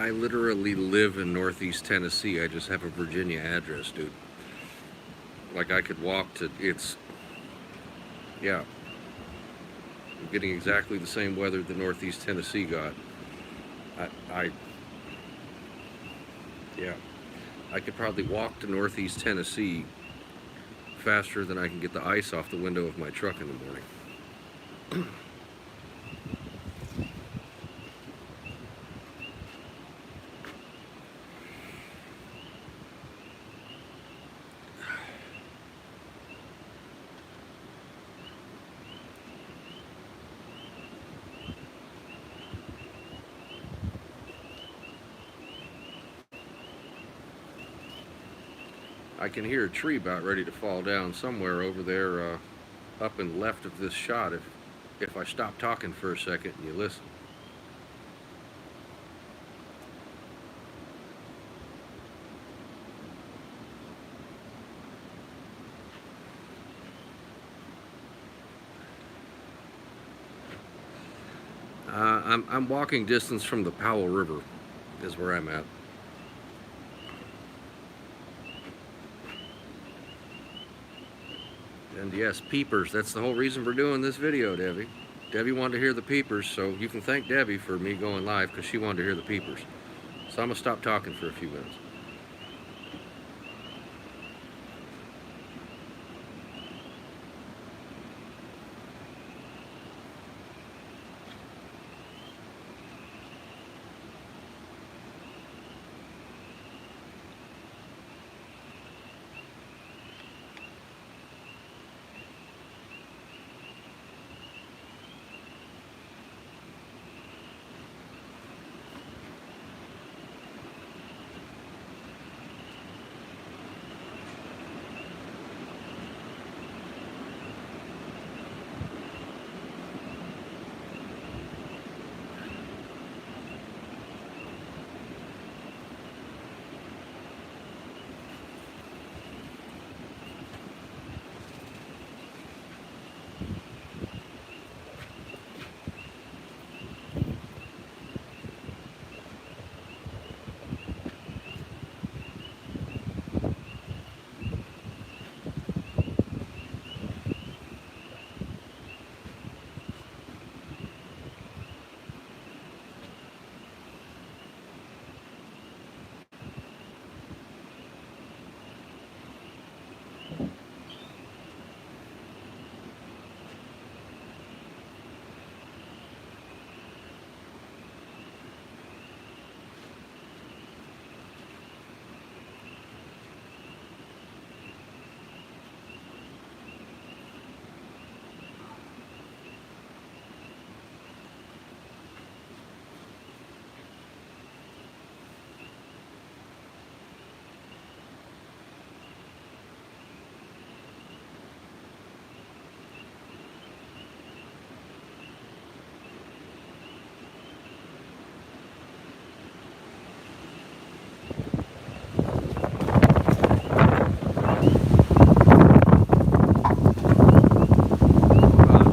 I literally live in Northeast Tennessee. I just have a Virginia address, dude. Like I could walk to it's yeah. I'm getting exactly the same weather that Northeast Tennessee got. I yeah. I could probably walk to Northeast Tennessee faster than I can get the ice off the window of my truck in the morning. I can hear a tree about ready to fall down somewhere over there, up and left of this shot. If I stop talking for a second and you listen. I'm walking distance from the Powell River, is where I'm at. And yes, peepers. That's the whole reason for doing this video, Debbie. Debbie wanted to hear the peepers, so you can thank Debbie for me going live because she wanted to hear the peepers. So I'm gonna stop talking for a few minutes.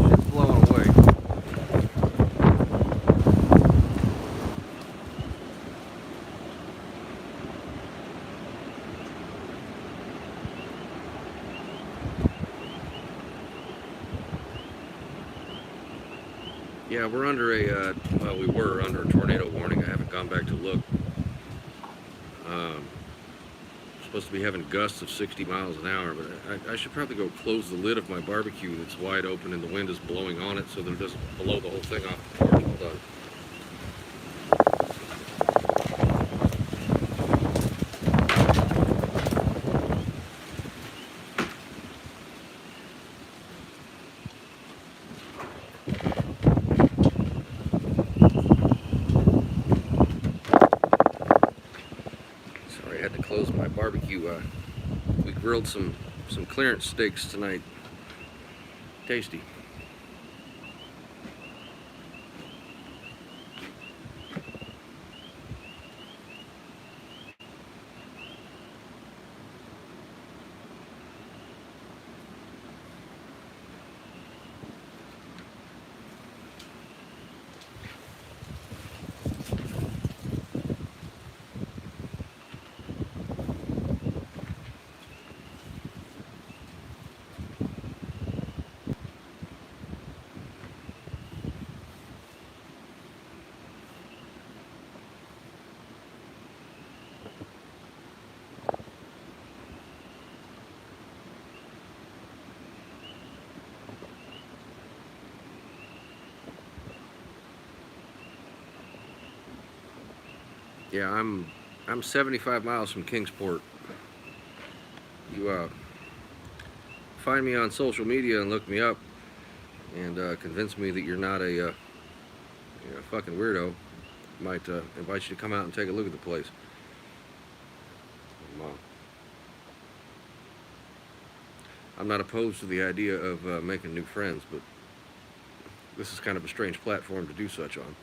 Shit's blowing away. Yeah, we're under well, we were under a tornado warning. I haven't gone back to look. Um, Supposed to be having gusts of 60 miles an hour, but I should probably go close the lid of my barbecue that's wide open and the wind is blowing on it so that it doesn't blow the whole thing off the porch. Hold on. Sorry, I had to close my barbecue. We grilled some clearance steaks tonight. Tasty. Yeah, I'm 75 miles from Kingsport. You find me on social media and look me up and convince me that you're not a fucking weirdo. Might invite you to come out and take a look at the place. I'm not opposed to the idea of making new friends, but this is kind of a strange platform to do such on.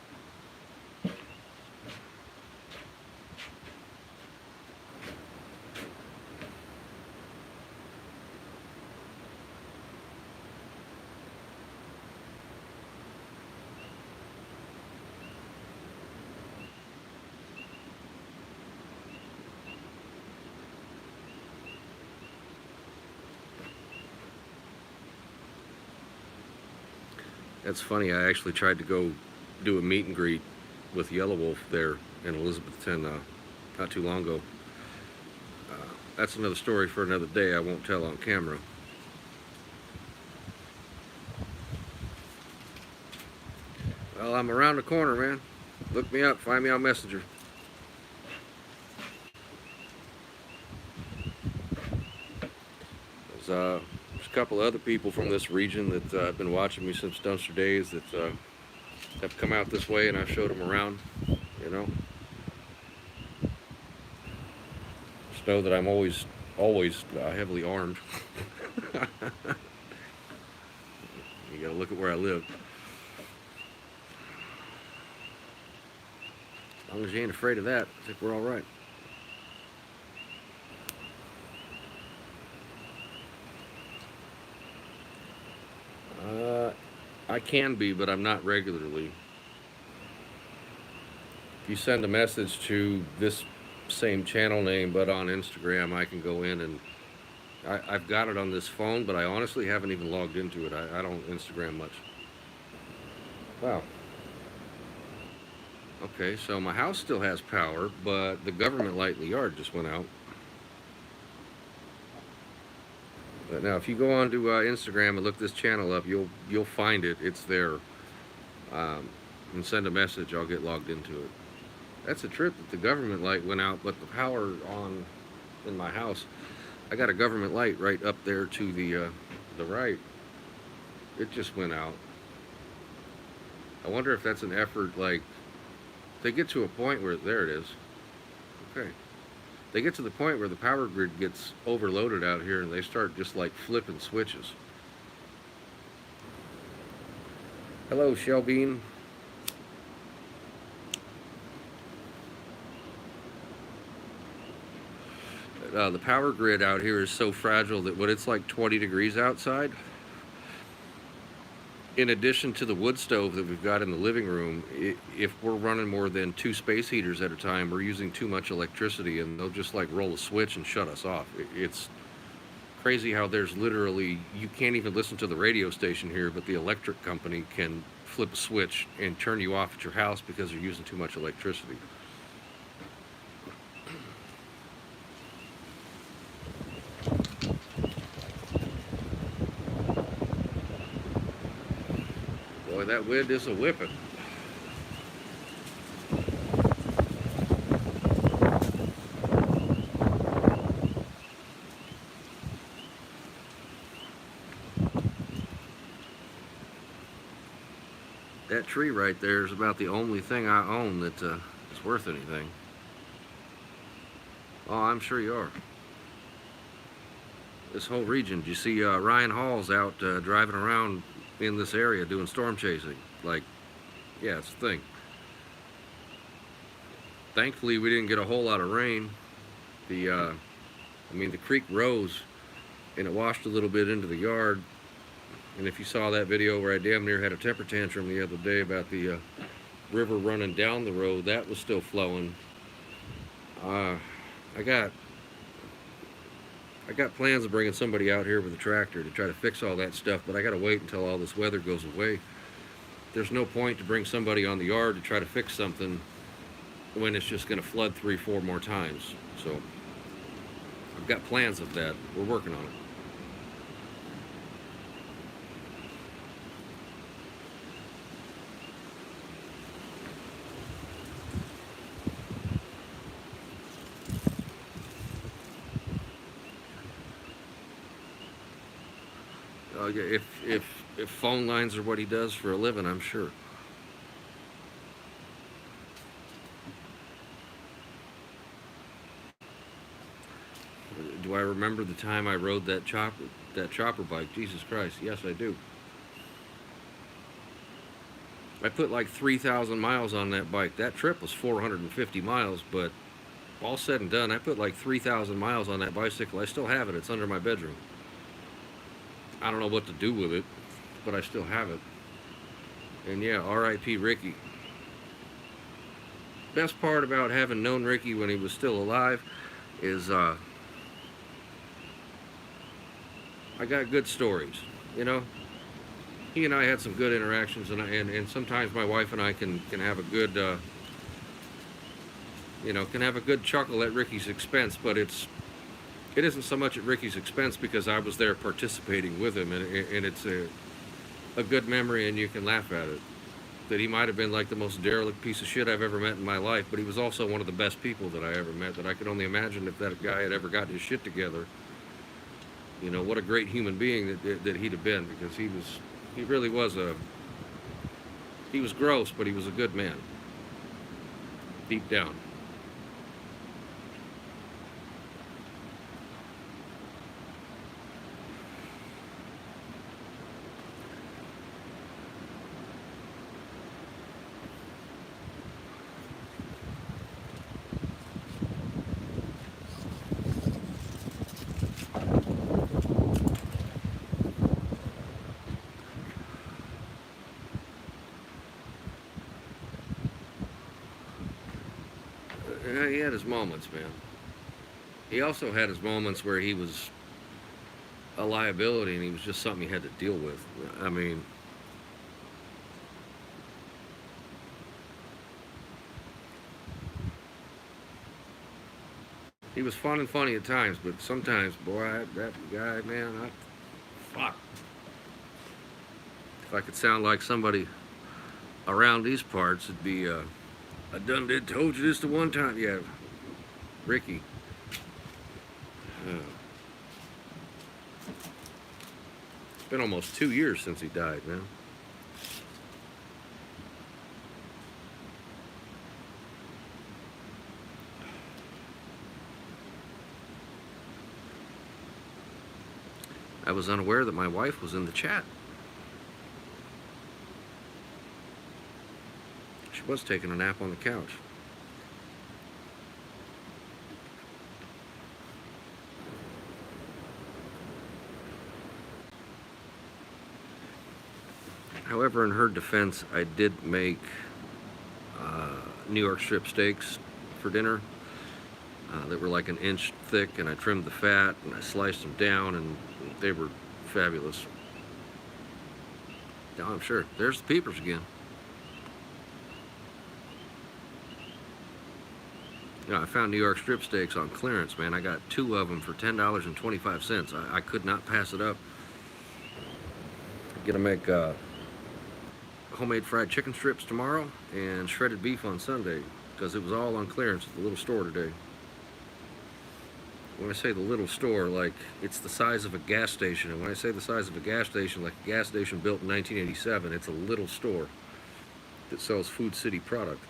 That's funny. I actually tried to go do a meet and greet with Yellow Wolf there in Elizabethton not too long ago. That's another story for another day. I won't tell on camera. Well, I'm around the corner, man. Look me up. Find me on Messenger. There's a couple of other people from this region that have been watching me since Dumpster Days that have come out this way, and I've showed them around. You know, just know that I'm always heavily armed. You gotta look at where I live. As long as you ain't afraid of that, I think we're all right. I can be, but I'm not regularly. If you send a message to this same channel name, but on Instagram, I can go in and I've got it on this phone, but I honestly haven't even logged into it. I don't Instagram much. Wow. Okay, so my house still has power, but the government light in the yard just went out. But now, if you go onto Instagram and look this channel up, you'll find it. It's there. And send a message. I'll get logged into it. That's a trip that the government light went out, but the power on in my house. I got a government light right up there to the right. It just went out. I wonder if that's an effort. Like they get to a point where there it is. Okay. They get to the point where the power grid gets overloaded out here and they start just like flipping switches. Hello, Shelbean. The power grid out here is so fragile that when it's like 20 degrees outside, in addition to the wood stove that we've got in the living room, if we're running more than 2 space heaters at a time, we're using too much electricity and they'll just like roll a switch and shut us off. It's crazy how there's literally, you can't even listen to the radio station here, but the electric company can flip a switch and turn you off at your house because you're using too much electricity. Boy, that wind is a whipping. That tree right there is about the only thing I own that is worth anything. Oh, I'm sure you are. This whole region, do you see Ryan Hall's out driving around in this area doing storm chasing? Like, yeah, it's a thing. Thankfully, we didn't get a whole lot of rain. The creek rose and it washed a little bit into the yard. And if you saw that video where I damn near had a temper tantrum the other day about the river running down the road, that was still flowing. I got plans of bringing somebody out here with a tractor to try to fix all that stuff, but I gotta wait until all this weather goes away. There's no point to bring somebody on the yard to try to fix something when it's just gonna flood 3-4 more times. So I've got plans of that. We're working on it. If phone lines are what he does for a living, I'm sure. Do I remember the time I rode that chopper bike? Jesus Christ, yes I do. I put like 3,000 miles on that bike. That trip was 450 miles, but all said and done, I put like 3,000 miles on that bicycle. I still have it. It's under my bedroom. I don't know what to do with it, but I still have it. And yeah, R.I.P. Ricky. Best part about having known Ricky when he was still alive is I got good stories. You know, he and I had some good interactions, and sometimes my wife and I can have a good can have a good chuckle at Ricky's expense, but it isn't so much at Ricky's expense because I was there participating with him, and it's a good memory, and you can laugh at it. That he might have been like the most derelict piece of shit I've ever met in my life, but he was also one of the best people that I ever met. That I could only imagine if that guy had ever gotten his shit together. You know, what a great human being that he'd have been, because he really was he was gross, but he was a good man, deep down. He had his moments, man. He also had his moments where he was a liability and he was just something he had to deal with. I mean, he was fun and funny at times, but sometimes, boy, that guy, man, fuck. If I could sound like somebody around these parts, it'd be, I done did told you this the one time. Yeah, Ricky. Uh, it's been almost 2 years since he died, man. I was unaware that my wife was in the chat. She was taking a nap on the couch. However, in her defense, I did make New York strip steaks for dinner that were like an inch thick, and I trimmed the fat and I sliced them down, and they were fabulous. Yeah, I'm sure. There's the peepers again. You know, I found New York strip steaks on clearance, man. I got 2 of them for $10.25. I could not pass it up. I'm gonna make homemade fried chicken strips tomorrow and shredded beef on Sunday, because it was all on clearance at the little store today. When I say the little store, like, it's the size of a gas station. And when I say the size of a gas station, like a gas station built in 1987, it's a little store that sells Food City product.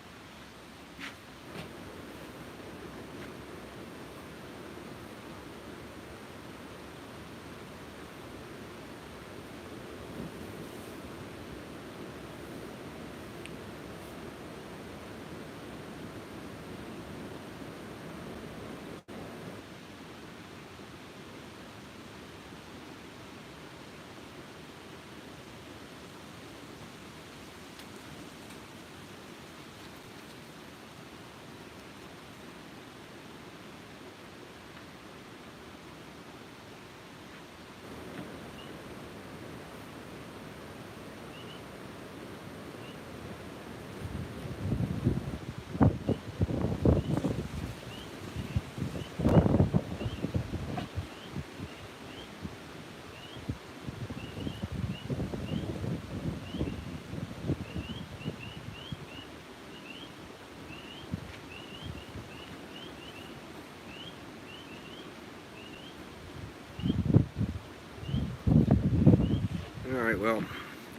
Alright, well,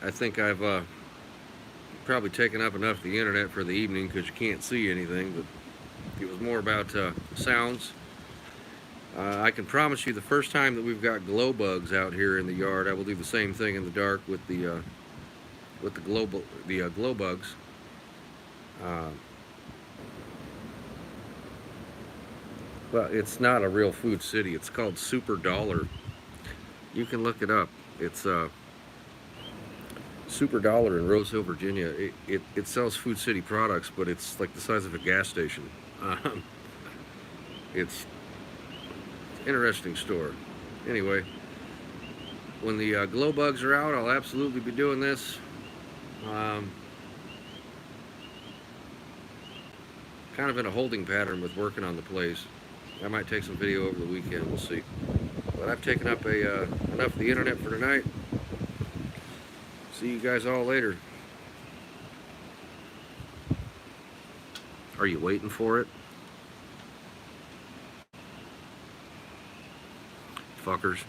I think I've probably taken up enough of the internet for the evening because you can't see anything, but it was more about sounds. I can promise you the first time that we've got glow bugs out here in the yard, I will do the same thing in the dark with the glow bugs. Uh, well, it's not a real food city. It's called Super Dollar. You can look it up. It's Super Dollar in Rose Hill, Virginia. It sells Food City products, but it's like the size of a gas station. It's an interesting store. Anyway, when the glow bugs are out, I'll absolutely be doing this. Kind of in a holding pattern with working on the place. I might take some video over the weekend. We'll see. But I've taken up enough of the internet for tonight. See you guys all later. Are you waiting for it? Fuckers.